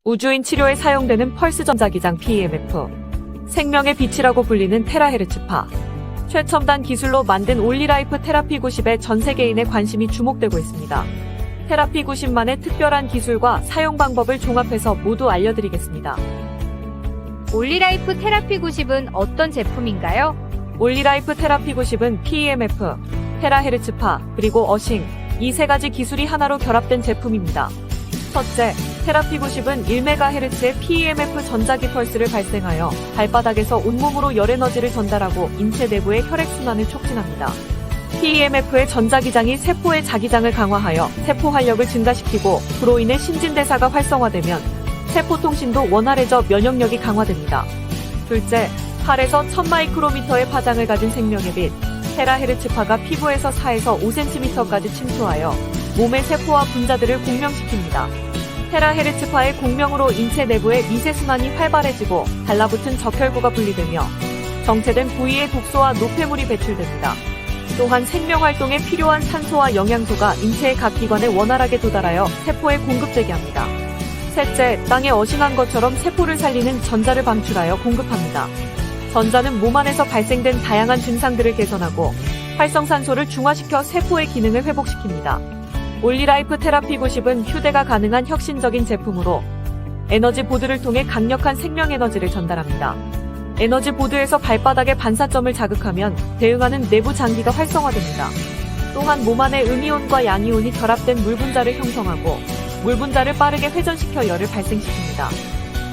우주인 치료에 사용되는 펄스 전자기장 PEMF. 생명의 빛이라고 불리는 테라헤르츠파. 최첨단 기술로 만든 올리라이프 테라피 90에 전 세계인의 관심이 주목되고 있습니다. 테라피 90만의 특별한 기술과 사용 방법을 종합해서 모두 알려드리겠습니다. 올리라이프 테라피 90은 어떤 제품인가요? 올리라이프 테라피 90은 PEMF, 테라헤르츠파, 그리고 어싱, 이 세 가지 기술이 하나로 결합된 제품입니다. 첫째, 테라피 90은 1MHz의 PEMF 전자기 펄스를 발생하여 발바닥에서 온몸으로 열 에너지를 전달하고 인체 내부의 혈액순환을 촉진합니다. PEMF의 전자기장이 세포의 자기장을 강화하여 세포 활력을 증가시키고 그로 인해 신진대사가 활성화되면 세포 통신도 원활해져 면역력이 강화됩니다. 둘째, 8에서 1000마이크로미터의 파장을 가진 생명의 빛, 테라헤르츠파가 피부에서 4에서 5cm까지 침투하여 몸의 세포와 분자들을 공명시킵니다. 테라헤르츠파의 공명으로 인체 내부의 미세순환이 활발해지고 달라붙은 적혈구가 분리되며 정체된 부위의 독소와 노폐물이 배출됩니다. 또한 생명활동에 필요한 산소와 영양소가 인체의 각 기관에 원활하게 도달하여 세포에 공급되게 합니다. 셋째, 땅에 어싱한 것처럼 세포를 살리는 전자를 방출하여 공급합니다. 전자는 몸 안에서 발생된 다양한 증상들을 개선하고 활성산소를 중화시켜 세포의 기능을 회복시킵니다. 올리라이프 테라피 90은 휴대가 가능한 혁신적인 제품으로 에너지 보드를 통해 강력한 생명 에너지를 전달합니다. 에너지 보드에서 발바닥의 반사점을 자극하면 대응하는 내부 장기가 활성화됩니다. 또한 몸 안에 음이온과 양이온이 결합된 물분자를 형성하고 물분자를 빠르게 회전시켜 열을 발생시킵니다.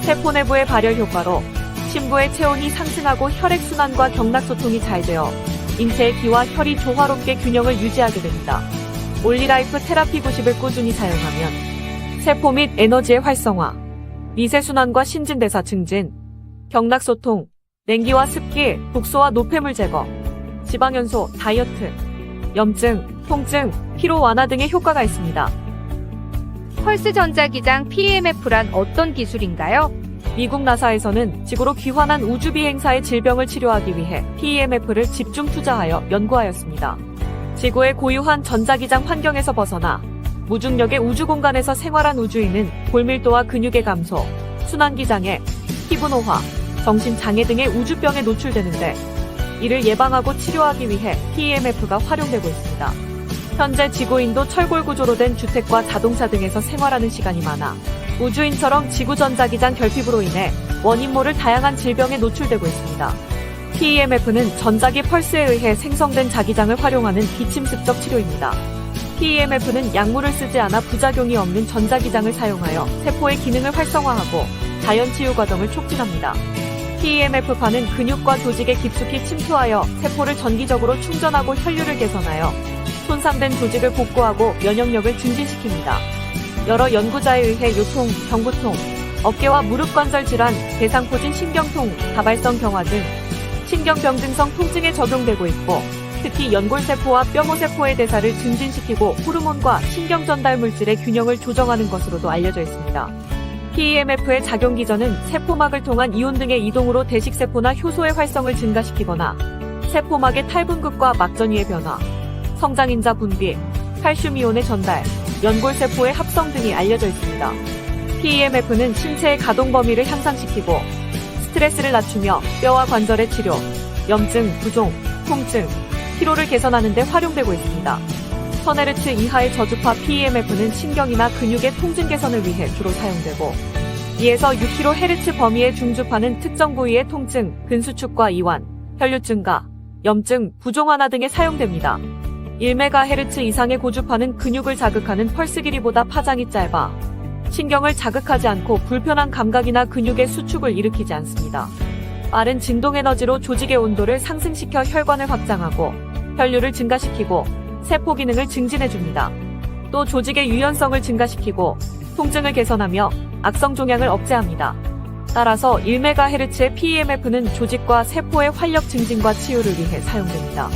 세포 내부의 발열 효과로 심부의 체온이 상승하고 혈액순환과 경락소통이 잘 되어 인체의 기와 혈이 조화롭게 균형을 유지하게 됩니다. 올리라이프 테라피 90을 꾸준히 사용하면 세포 및 에너지의 활성화, 미세순환과 신진대사 증진, 경락소통, 냉기와 습기, 독소와 노폐물 제거, 지방연소, 다이어트, 염증, 통증, 피로 완화 등의 효과가 있습니다. 펄스 전자기장 PEMF란 어떤 기술인가요? 미국 나사에서는 지구로 귀환한 우주비행사의 질병을 치료하기 위해 PEMF를 집중 투자하여 연구하였습니다. 지구의 고유한 전자기장 환경에서 벗어나 무중력의 우주공간에서 생활한 우주인은 골밀도와 근육의 감소, 순환기장애, 피부노화, 정신장애 등의 우주병에 노출되는데 이를 예방하고 치료하기 위해 PEMF가 활용되고 있습니다. 현재 지구인도 철골 구조로 된 주택과 자동차 등에서 생활하는 시간이 많아 우주인처럼 지구 전자기장 결핍으로 인해 원인 모를 다양한 질병에 노출되고 있습니다. PEMF는 전자기 펄스에 의해 생성된 자기장을 활용하는 비침습적 치료입니다. PEMF는 약물을 쓰지 않아 부작용이 없는 전자기장을 사용하여 세포의 기능을 활성화하고 자연치유 과정을 촉진합니다. PEMF파는 근육과 조직에 깊숙이 침투하여 세포를 전기적으로 충전하고 혈류를 개선하여 손상된 조직을 복구하고 면역력을 증진시킵니다. 여러 연구자에 의해 요통, 경부통, 어깨와 무릎 관절 질환, 대상포진 신경통, 다발성 경화 등 신경병증성 통증에 적용되고 있고 특히 연골세포와 뼈모세포의 대사를 증진시키고 호르몬과 신경전달 물질의 균형을 조정하는 것으로도 알려져 있습니다. PEMF의 작용 기전은 세포막을 통한 이온 등의 이동으로 대식세포나 효소의 활성을 증가시키거나 세포막의 탈분급과 막전이의 변화, 성장인자 분비, 칼슘이온의 전달, 연골세포의 합성 등이 알려져 있습니다. PEMF는 신체의 가동 범위를 향상시키고 스트레스를 낮추며 뼈와 관절의 치료, 염증, 부종, 통증, 피로를 개선하는 데 활용되고 있습니다. 1000Hz 이하의 저주파 PEMF는 신경이나 근육의 통증 개선을 위해 주로 사용되고 2에서 6kHz 범위의 중주파는 특정 부위의 통증, 근수축과 이완, 혈류 증가, 염증, 부종 완화 등에 사용됩니다. 1MHz 이상의 고주파는 근육을 자극하는 펄스 길이보다 파장이 짧아 신경을 자극하지 않고 불편한 감각이나 근육의 수축을 일으키지 않습니다. 빠른 진동 에너지로 조직의 온도를 상승시켜 혈관을 확장하고 혈류를 증가시키고 세포 기능을 증진해줍니다. 또 조직의 유연성을 증가시키고 통증을 개선하며 악성 종양을 억제합니다. 따라서 1MHz의 PEMF는 조직과 세포의 활력 증진과 치유를 위해 사용됩니다.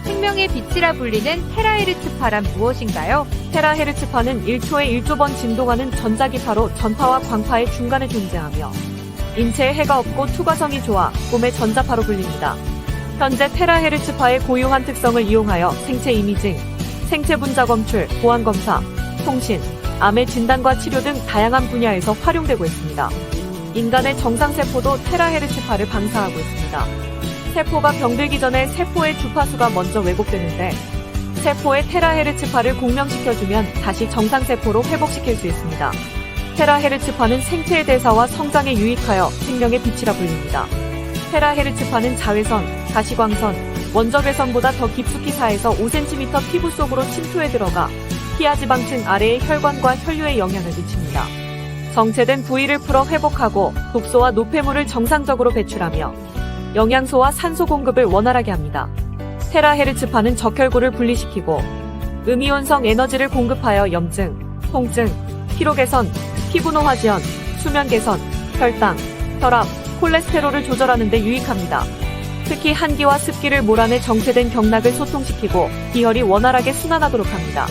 생명의 빛이라 불리는 테라헤르츠파란 무엇인가요? 테라헤르츠파는 1초에 1조번 진동하는 전자기파로 전파와 광파의 중간에 존재하며 인체에 해가 없고 투과성이 좋아 꿈의 전자파로 불립니다. 현재 테라헤르츠파의 고유한 특성을 이용하여 생체 이미징, 생체 분자 검출, 보안 검사, 통신, 암의 진단과 치료 등 다양한 분야에서 활용되고 있습니다. 인간의 정상세포도 테라헤르츠파를 방사하고 있습니다. 세포가 병들기 전에 세포의 주파수가 먼저 왜곡되는데 세포의 테라헤르츠파를 공명시켜주면 다시 정상세포로 회복시킬 수 있습니다. 테라헤르츠파는 생체의 대사와 성장에 유익하여 생명의 빛이라 불립니다. 테라헤르츠파는 자외선, 가시광선, 원적외선보다 더 깊숙이 4에서 5cm 피부 속으로 침투해 들어가 피하지방층 아래의 혈관과 혈류에 영향을 미칩니다. 정체된 부위를 풀어 회복하고 독소와 노폐물을 정상적으로 배출하며 영양소와 산소 공급을 원활하게 합니다. 테라헤르츠파는 적혈구를 분리시키고 음이온성 에너지를 공급하여 염증, 통증, 피로 개선, 피부 노화 지연, 수면 개선, 혈당, 혈압, 콜레스테롤을 조절하는 데 유익합니다. 특히 한기와 습기를 몰아내 정체된 경락을 소통시키고 기혈이 원활하게 순환하도록 합니다.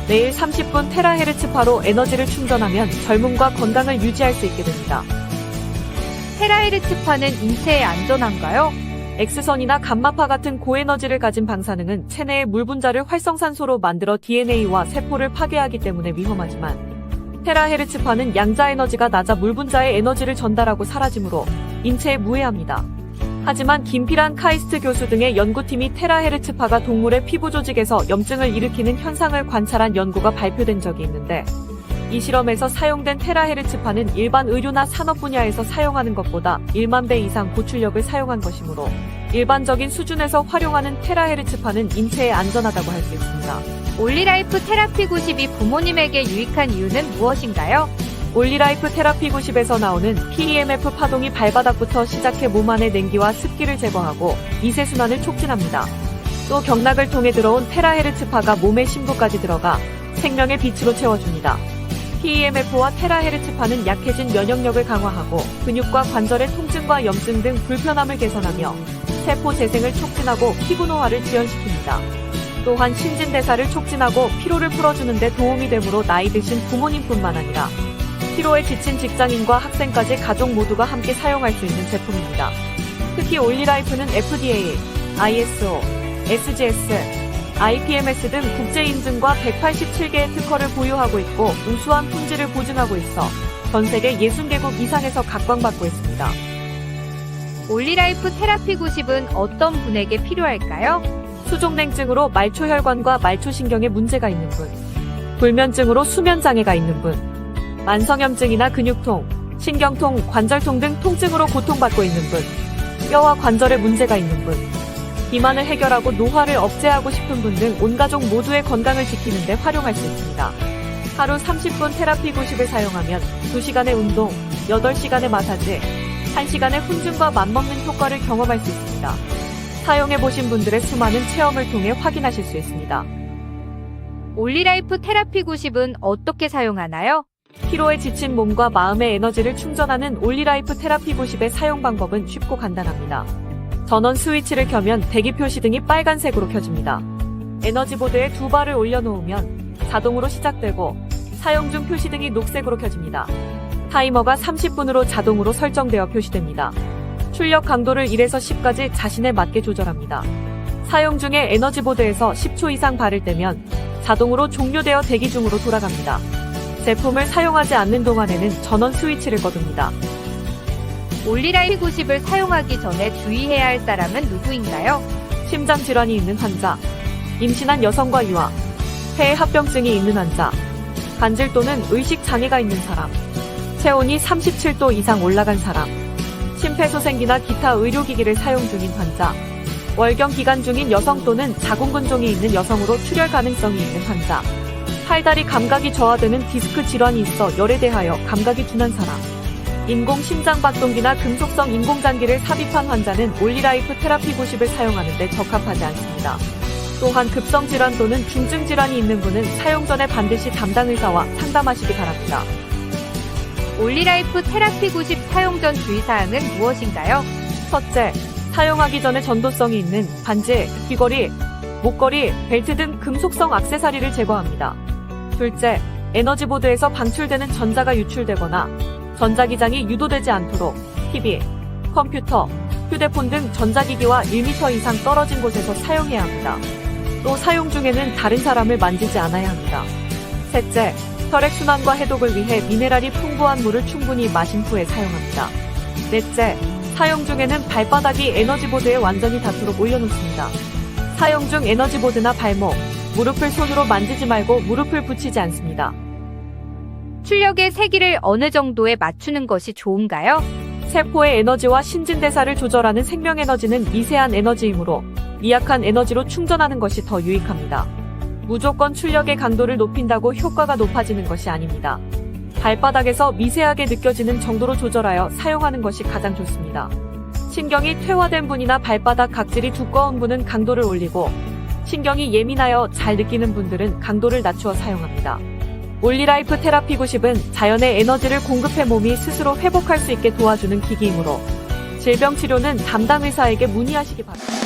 매일 30분 테라헤르츠파로 에너지를 충전하면 젊음과 건강을 유지할 수 있게 됩니다. 테라헤르츠파는 인체에 안전한가요? X선이나 감마파 같은 고에너지를 가진 방사능은 체내의 물 분자를 활성산소로 만들어 DNA와 세포를 파괴하기 때문에 위험하지만 테라헤르츠파는 양자 에너지가 낮아 물 분자의 에너지를 전달하고 사라지므로 인체에 무해합니다. 하지만 김필한 카이스트 교수 등의 연구팀이 테라헤르츠파가 동물의 피부 조직에서 염증을 일으키는 현상을 관찰한 연구가 발표된 적이 있는데 이 실험에서 사용된 테라헤르츠파는 일반 의료나 산업 분야에서 사용하는 것보다 1만 배 이상 고출력을 사용한 것이므로 일반적인 수준에서 활용하는 테라헤르츠파는 인체에 안전하다고 할 수 있습니다. 올리라이프 테라피 90이 부모님에게 유익한 이유는 무엇인가요? 올리라이프 테라피 90에서 나오는 PEMF 파동이 발바닥부터 시작해 몸 안의 냉기와 습기를 제거하고 미세순환을 촉진합니다. 또 경락을 통해 들어온 테라헤르츠파가 몸의 심부까지 들어가 생명의 빛으로 채워줍니다. PEMF와 테라헤르츠파는 약해진 면역력을 강화하고 근육과 관절의 통증과 염증 등 불편함을 개선하며 세포 재생을 촉진하고 피부 노화를 지연시킵니다. 또한 신진대사를 촉진하고 피로를 풀어주는 데 도움이 되므로 나이 드신 부모님뿐만 아니라 피로에 지친 직장인과 학생까지 가족 모두가 함께 사용할 수 있는 제품입니다. 특히 올리라이프는 FDA, ISO, SGS, IPMS 등 국제 인증과 187개의 특허를 보유하고 있고 우수한 품질을 보증하고 있어 전 세계 60개국 이상에서 각광받고 있습니다. 올리라이프 테라피 90은 어떤 분에게 필요할까요? 수족냉증으로 말초혈관과 말초신경에 문제가 있는 분, 불면증으로 수면장애가 있는 분, 만성염증이나 근육통, 신경통, 관절통 등 통증으로 고통받고 있는 분, 뼈와 관절에 문제가 있는 분, 비만을 해결하고 노화를 억제하고 싶은 분 등 온 가족 모두의 건강을 지키는 데 활용할 수 있습니다. 하루 30분 테라피 90을 사용하면 2시간의 운동, 8시간의 마사지, 1시간의 훈증과 맞먹는 효과를 경험할 수 있습니다. 사용해보신 분들의 수많은 체험을 통해 확인하실 수 있습니다. 올리라이프 테라피 90은 어떻게 사용하나요? 피로에 지친 몸과 마음의 에너지를 충전하는 올리라이프 테라피 90의 사용 방법은 쉽고 간단합니다. 전원 스위치를 켜면 대기 표시 등이 빨간색으로 켜집니다. 에너지보드에 2발을 올려놓으면 자동으로 시작되고 사용 중 표시 등이 녹색으로 켜집니다. 타이머가 30분으로 자동으로 설정되어 표시됩니다. 출력 강도를 1에서 10까지 자신에 맞게 조절합니다. 사용 중에 에너지보드에서 10초 이상 발을 떼면 자동으로 종료되어 대기 중으로 돌아갑니다. 제품을 사용하지 않는 동안에는 전원 스위치를 꺼둡니다. 올리라이프 90을 사용하기 전에 주의해야 할 사람은 누구인가요? 심장질환이 있는 환자, 임신한 여성과 유아, 폐합병증이 있는 환자, 간질 또는 의식장애가 있는 사람, 체온이 37도 이상 올라간 사람, 심폐소생기나 기타 의료기기를 사용 중인 환자, 월경 기간 중인 여성 또는 자궁근종이 있는 여성으로 출혈 가능성이 있는 환자, 팔다리 감각이 저하되는 디스크 질환이 있어 열에 대하여 감각이 둔한 사람, 인공심장박동기나 금속성 인공장기를 삽입한 환자는 올리라이프 테라피 90을 사용하는 데 적합하지 않습니다. 또한 급성질환 또는 중증질환이 있는 분은 사용 전에 반드시 담당 의사와 상담하시기 바랍니다. 올리라이프 테라피 90 사용 전 주의사항은 무엇인가요? 첫째, 사용하기 전에 전도성이 있는 반지, 귀걸이, 목걸이, 벨트 등 금속성 액세서리를 제거합니다. 둘째, 에너지보드에서 방출되는 전자가 유출되거나 전자기장이 유도되지 않도록 TV, 컴퓨터, 휴대폰 등 전자기기와 1m 이상 떨어진 곳에서 사용해야 합니다. 또 사용 중에는 다른 사람을 만지지 않아야 합니다. 셋째, 혈액순환과 해독을 위해 미네랄이 풍부한 물을 충분히 마신 후에 사용합니다. 넷째, 사용 중에는 발바닥이 에너지보드에 완전히 닿도록 올려놓습니다. 사용 중 에너지보드나 발목, 무릎을 손으로 만지지 말고 무릎을 붙이지 않습니다. 출력의 세기를 어느 정도에 맞추는 것이 좋은가요? 세포의 에너지와 신진대사를 조절하는 생명에너지는 미세한 에너지이므로 미약한 에너지로 충전하는 것이 더 유익합니다. 무조건 출력의 강도를 높인다고 효과가 높아지는 것이 아닙니다. 발바닥에서 미세하게 느껴지는 정도로 조절하여 사용하는 것이 가장 좋습니다. 신경이 퇴화된 분이나 발바닥 각질이 두꺼운 분은 강도를 올리고, 신경이 예민하여 잘 느끼는 분들은 강도를 낮추어 사용합니다. 올리라이프 테라피 90은 자연의 에너지를 공급해 몸이 스스로 회복할 수 있게 도와주는 기기이므로 질병 치료는 담당 의사에게 문의하시기 바랍니다.